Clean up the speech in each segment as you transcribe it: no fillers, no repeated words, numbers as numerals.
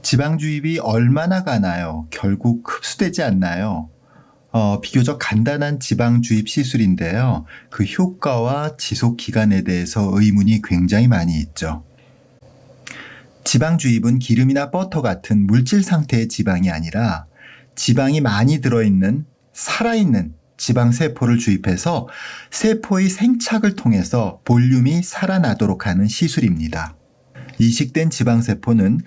지방 주입이 얼마나 가나요? 결국 흡수되지 않나요? 비교적 간단한 지방 주입 시술인데요. 그 효과와 지속 기간에 대해서 의문이 굉장히 많이 있죠. 지방 주입은 기름이나 버터 같은 물질 상태의 지방이 아니라 지방이 많이 들어있는 살아있는 지방 세포를 주입해서 세포의 생착을 통해서 볼륨이 살아나도록 하는 시술입니다. 이식된 지방 세포는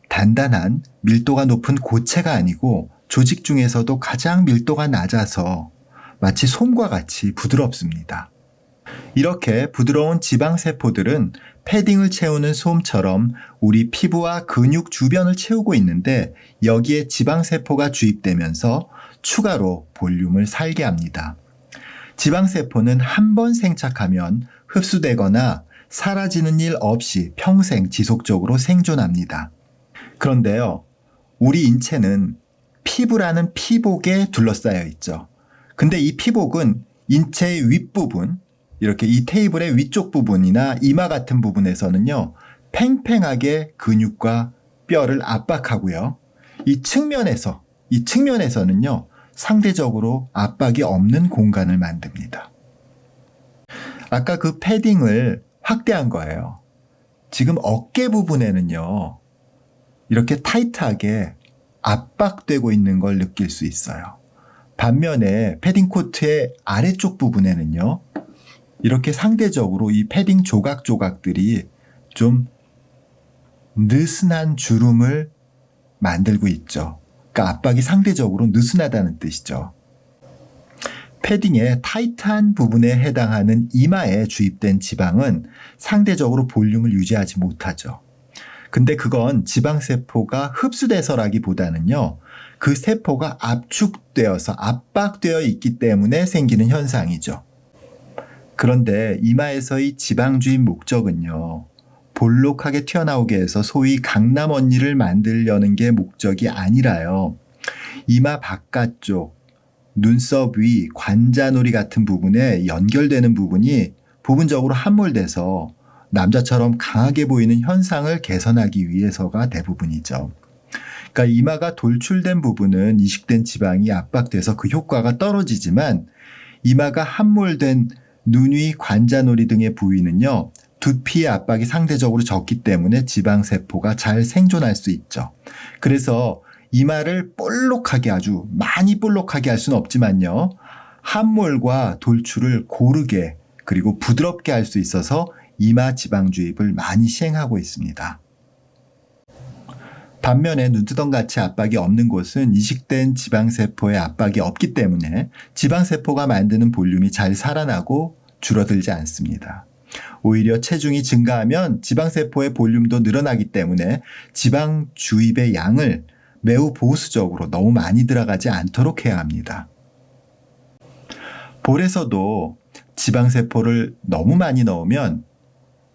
단단한 밀도가 높은 고체가 아니고 조직 중에서도 가장 밀도가 낮아서 마치 솜과 같이 부드럽습니다. 이렇게 부드러운 지방 세포들은 패딩을 채우는 솜처럼 우리 피부와 근육 주변을 채우고 있는데 여기에 지방 세포가 주입되면서 추가로 볼륨을 살게 합니다. 지방 세포는 한 번 생착하면 흡수되거나 사라지는 일 없이 평생 지속적으로 생존합니다. 그런데요, 우리 인체는 피부라는 피복에 둘러싸여 있죠. 근데 이 피복은 인체의 윗부분, 이렇게 이 테이블의 위쪽 부분이나 이마 같은 부분에서는요, 팽팽하게 근육과 뼈를 압박하고요. 이 측면에서는요, 상대적으로 압박이 없는 공간을 만듭니다. 아까 그 패딩을 확대한 거예요. 지금 어깨 부분에는요, 이렇게 타이트하게 압박되고 있는 걸 느낄 수 있어요. 반면에 패딩 코트의 아래쪽 부분에는요, 이렇게 상대적으로 이 패딩 조각조각들이 좀 느슨한 주름을 만들고 있죠. 그러니까 압박이 상대적으로 느슨하다는 뜻이죠. 패딩의 타이트한 부분에 해당하는 이마에 주입된 지방은 상대적으로 볼륨을 유지하지 못하죠. 근데 그건 지방세포가 흡수돼서라기보다는요, 그 세포가 압축되어서 압박되어 있기 때문에 생기는 현상이죠. 그런데 이마에서의 지방주입 목적은요, 볼록하게 튀어나오게 해서 소위 강남 언니를 만들려는 게 목적이 아니라요, 이마 바깥쪽, 눈썹 위, 관자놀이 같은 부분에 연결되는 부분이 부분적으로 함몰돼서 남자처럼 강하게 보이는 현상을 개선하기 위해서가 대부분이죠. 그러니까 이마가 돌출된 부분은 이식된 지방이 압박돼서 그 효과가 떨어지지만 이마가 함몰된 눈 위, 관자놀이 등의 부위는요, 두피의 압박이 상대적으로 적기 때문에 지방세포가 잘 생존할 수 있죠. 그래서 이마를 볼록하게, 아주 많이 볼록하게 할 수는 없지만요, 함몰과 돌출을 고르게 그리고 부드럽게 할 수 있어서 이마 지방 주입을 많이 시행하고 있습니다. 반면에 눈두덩같이 압박이 없는 곳은 이식된 지방세포의 압박이 없기 때문에 지방세포가 만드는 볼륨이 잘 살아나고 줄어들지 않습니다. 오히려 체중이 증가하면 지방세포의 볼륨도 늘어나기 때문에 지방 주입의 양을 매우 보수적으로 너무 많이 들어가지 않도록 해야 합니다. 볼에서도 지방세포를 너무 많이 넣으면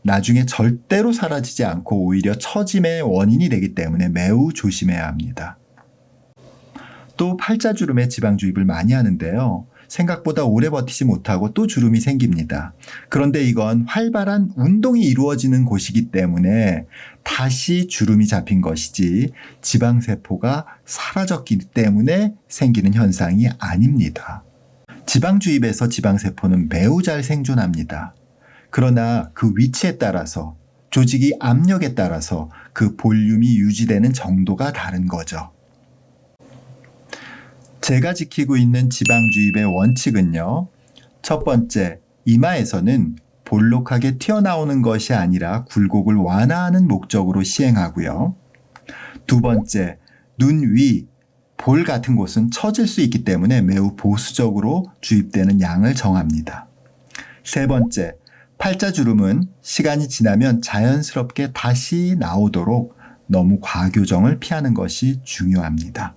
나중에 절대로 사라지지 않고 오히려 처짐의 원인이 되기 때문에 매우 조심해야 합니다. 또 팔자주름에 지방 주입을 많이 하는데요, 생각보다 오래 버티지 못하고 또 주름이 생깁니다. 그런데 이건 활발한 운동이 이루어지는 곳이기 때문에 다시 주름이 잡힌 것이지 지방세포가 사라졌기 때문에 생기는 현상이 아닙니다. 지방주입에서 지방세포는 매우 잘 생존합니다. 그러나 그 위치에 따라서, 조직이 압력에 따라서 그 볼륨이 유지되는 정도가 다른 거죠. 제가 지키고 있는 지방주입의 원칙은요, 첫 번째, 이마에서는 볼록하게 튀어나오는 것이 아니라 굴곡을 완화하는 목적으로 시행하고요. 두 번째, 눈 위, 볼 같은 곳은 처질 수 있기 때문에 매우 보수적으로 주입되는 양을 정합니다. 세 번째, 팔자주름은 시간이 지나면 자연스럽게 다시 나오도록 너무 과교정을 피하는 것이 중요합니다.